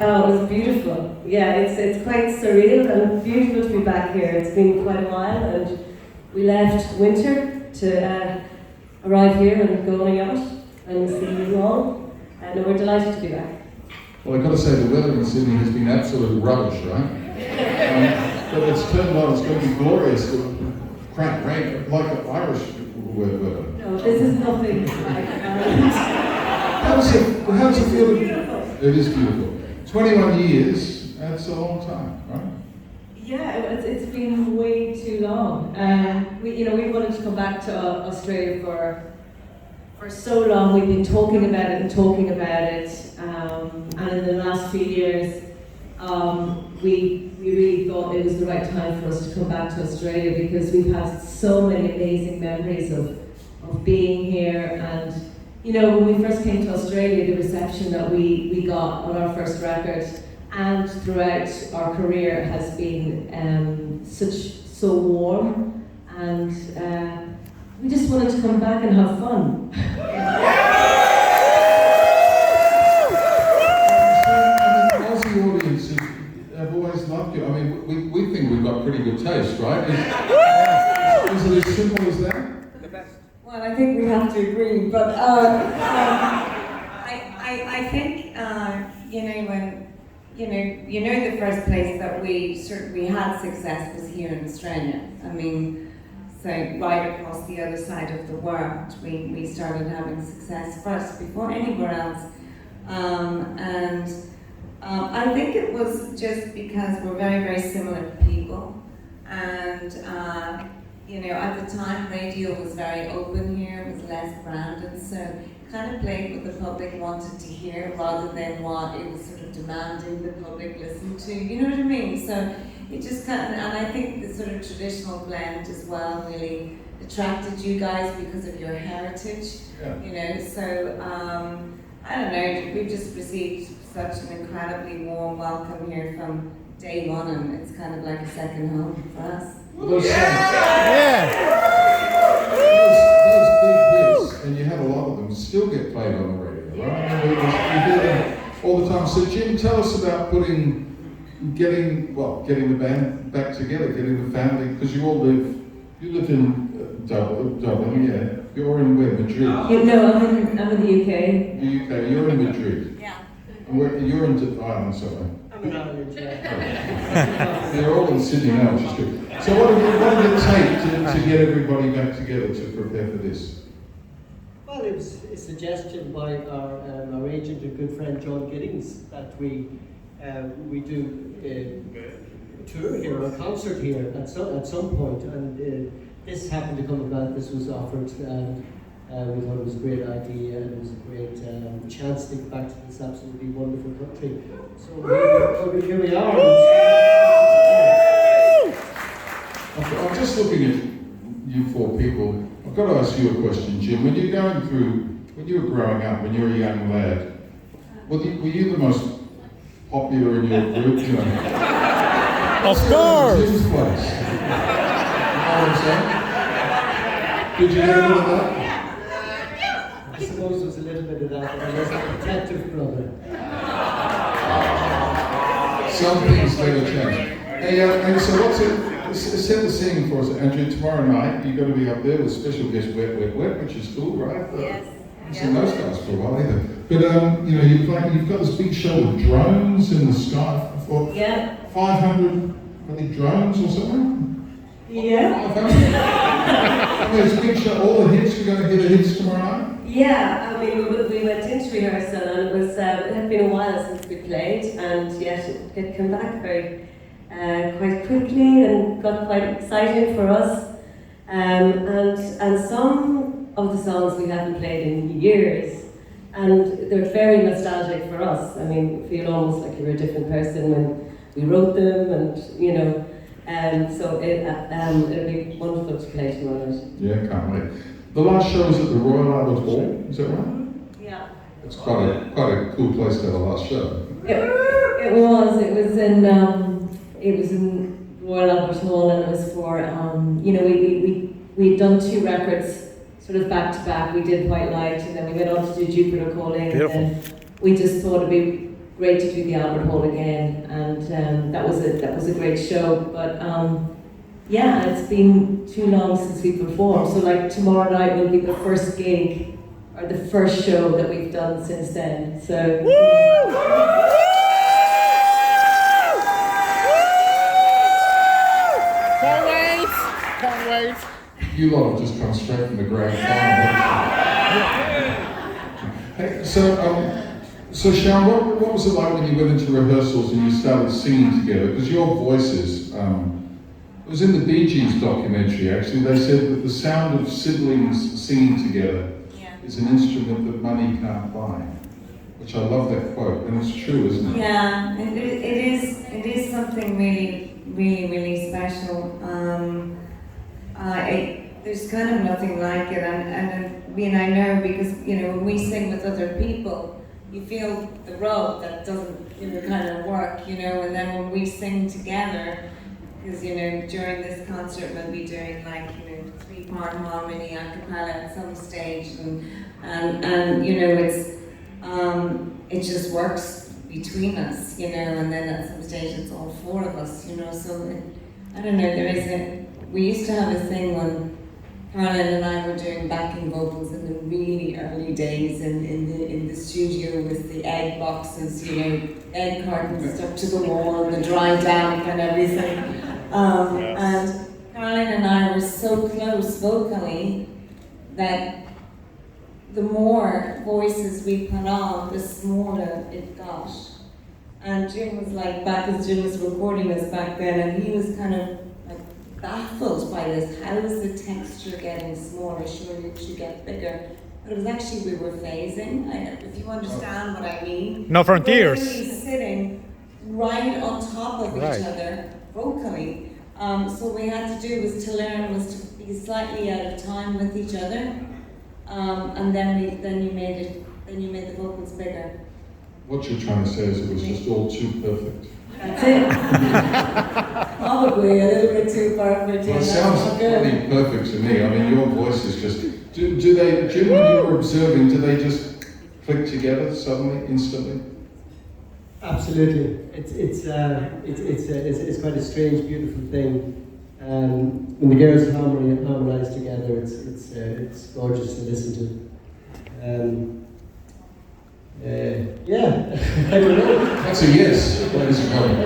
Oh, it was beautiful. Yeah, it's quite surreal and beautiful to be back here. It's been quite a while, and we left winter to arrive here and go on a yacht and see you all. And we're delighted to be back. Well, I've got to say the weather in Sydney has been absolute rubbish, right? But it's turned out it's going to be glorious. Crap rain, like the Irish weather. No, this is nothing like How does it feel? It is beautiful. 21 years, that's a long time, right? Yeah, it's been way too long. We wanted to come back to Australia for so long. We've been talking about it, and in the last few years, we really thought it was the right time for us to come back to Australia because we've had so many amazing memories of being here. And when we first came to Australia, the reception that we got on our first record and throughout our career has been so warm, and we just wanted to come back and have fun. Aussie audiences have always loved you. I mean, we think we've got pretty good taste, right? Is it as simple as that? The best. Well, I think we have to agree, but I think when the first place that we had success was here in Australia. I mean, so right across the other side of the world, we started having success first before anywhere else, and I think it was just because we're very, very similar people, and at the time radio was very open here, it was less branded, so kind of played what the public wanted to hear rather than what it was sort of demanding the public listen to, you know what I mean? So it just kind of, and I think the sort of traditional blend as well really attracted you guys because of your heritage, so I don't know, we've just received such an incredibly warm welcome here from day one, and it's kind of like a second home for us. Those big hits, and you have a lot of them, still get played on the radio, right? We hear them all the time. So Jim, tell us about getting the band back together, getting the family, because you live in Dublin, yeah. You're in where, Madrid? No, I'm in the UK. The UK, you're in Madrid. Yeah. And you're in Ireland, sorry. I'm in Ireland, yeah. They're all in Sydney now, which is good. So what did it take to get everybody back together to prepare for this? Well, it was a suggestion by our agent and good friend John Giddings that we do a tour here, a concert here at some point, and this happened to come about. This was offered, and we thought it was a great idea, and it was a great chance to get back to this absolutely wonderful country. So here we are. I'm just looking at you four people. I've got to ask you a question, Jim. When you were growing up, when you were a young lad, were you the most popular in your group? Of course! Jim's place. You know what I'm saying? Did you hear a bit of that? I suppose there was a little bit of that, but I was a protective brother. Some things never change. Hey, so what's it? Set the scene for us, Andrew. Tomorrow night, you're going to be up there with special guest Wet, which is cool, right? Yes. I haven't seen those guys for a while either. But you've got this big show with drones in the sky. I thought 500, I think, drones or something. Yeah. 500. It's a big show. All the hits. You're going to hear the hits tomorrow night. Yeah, I mean, we went into rehearsal, and it had been a while since we played, and yet it came back quite quickly and got quite exciting for us. And some of the songs we haven't played in years, and they're very nostalgic for us. I mean, feel almost like you were a different person when we wrote them, and so it'll be wonderful to play tomorrow night. Yeah, can't wait. The last show was at the Royal Albert Hall, is that right? Yeah. It's quite a cool place to have a last show. It was in Royal Albert Hall, and it was for we'd done 2 records sort of back to back. We did White Light, and then we went on to do Jupiter Calling. Beautiful. And then we just thought it'd be great to do the Albert Hall again, and that was a great show. But yeah, it's been too long since we performed. So like tomorrow night will be the first gig or the first show that we've done since then. So. Can't wait! You lot have just come straight from the grand final. Hey, so Sharon, what was it like when you went into rehearsals and you started singing together? Because your voices, it was in the Bee Gees documentary actually, they said that the sound of siblings singing together is an instrument that money can't buy. Which I love that quote, and it's true, isn't it? Yeah, it is something really special. There's kind of nothing like it, and I mean, I know because, you know, when we sing with other people, you feel the rub that doesn't, you know, kind of work, you know, and then when we sing together, because, you know, during this concert we'll be doing like, you know, 3-part harmony a cappella at some stage, and you know, it just works between us, you know, and then at some stage it's all 4 of us, you know, so I don't know, we used to have a thing when Caroline and I were doing backing vocals in the really early days in the studio with the egg boxes, you know, egg cartons stuck to the wall and the dry damp and everything. And Caroline and I were so close vocally that the more voices we put on, the smaller it got. And Jim was like, back as Jim was recording us back then, and he was kind of baffled by this. How is the texture getting smaller? Surely it should get bigger. But it was actually we were phasing. If you understand what I mean. No frontiers. We were really sitting right on top of each other vocally. So what we had to do was to learn was to be slightly out of time with each other, and then you made the vocals bigger. What you're trying to say is it was just all too perfect. That's it. Probably a little bit too perfect. Well, it sounds pretty perfect to me. I mean, your voice is just. Do they, Jim, when you were observing, do they just click together suddenly, instantly? Absolutely. It's quite a strange, beautiful thing. When the girls harmonise together, it's gorgeous to listen to. Yeah. I don't know. That's a yes, ladies and gentlemen.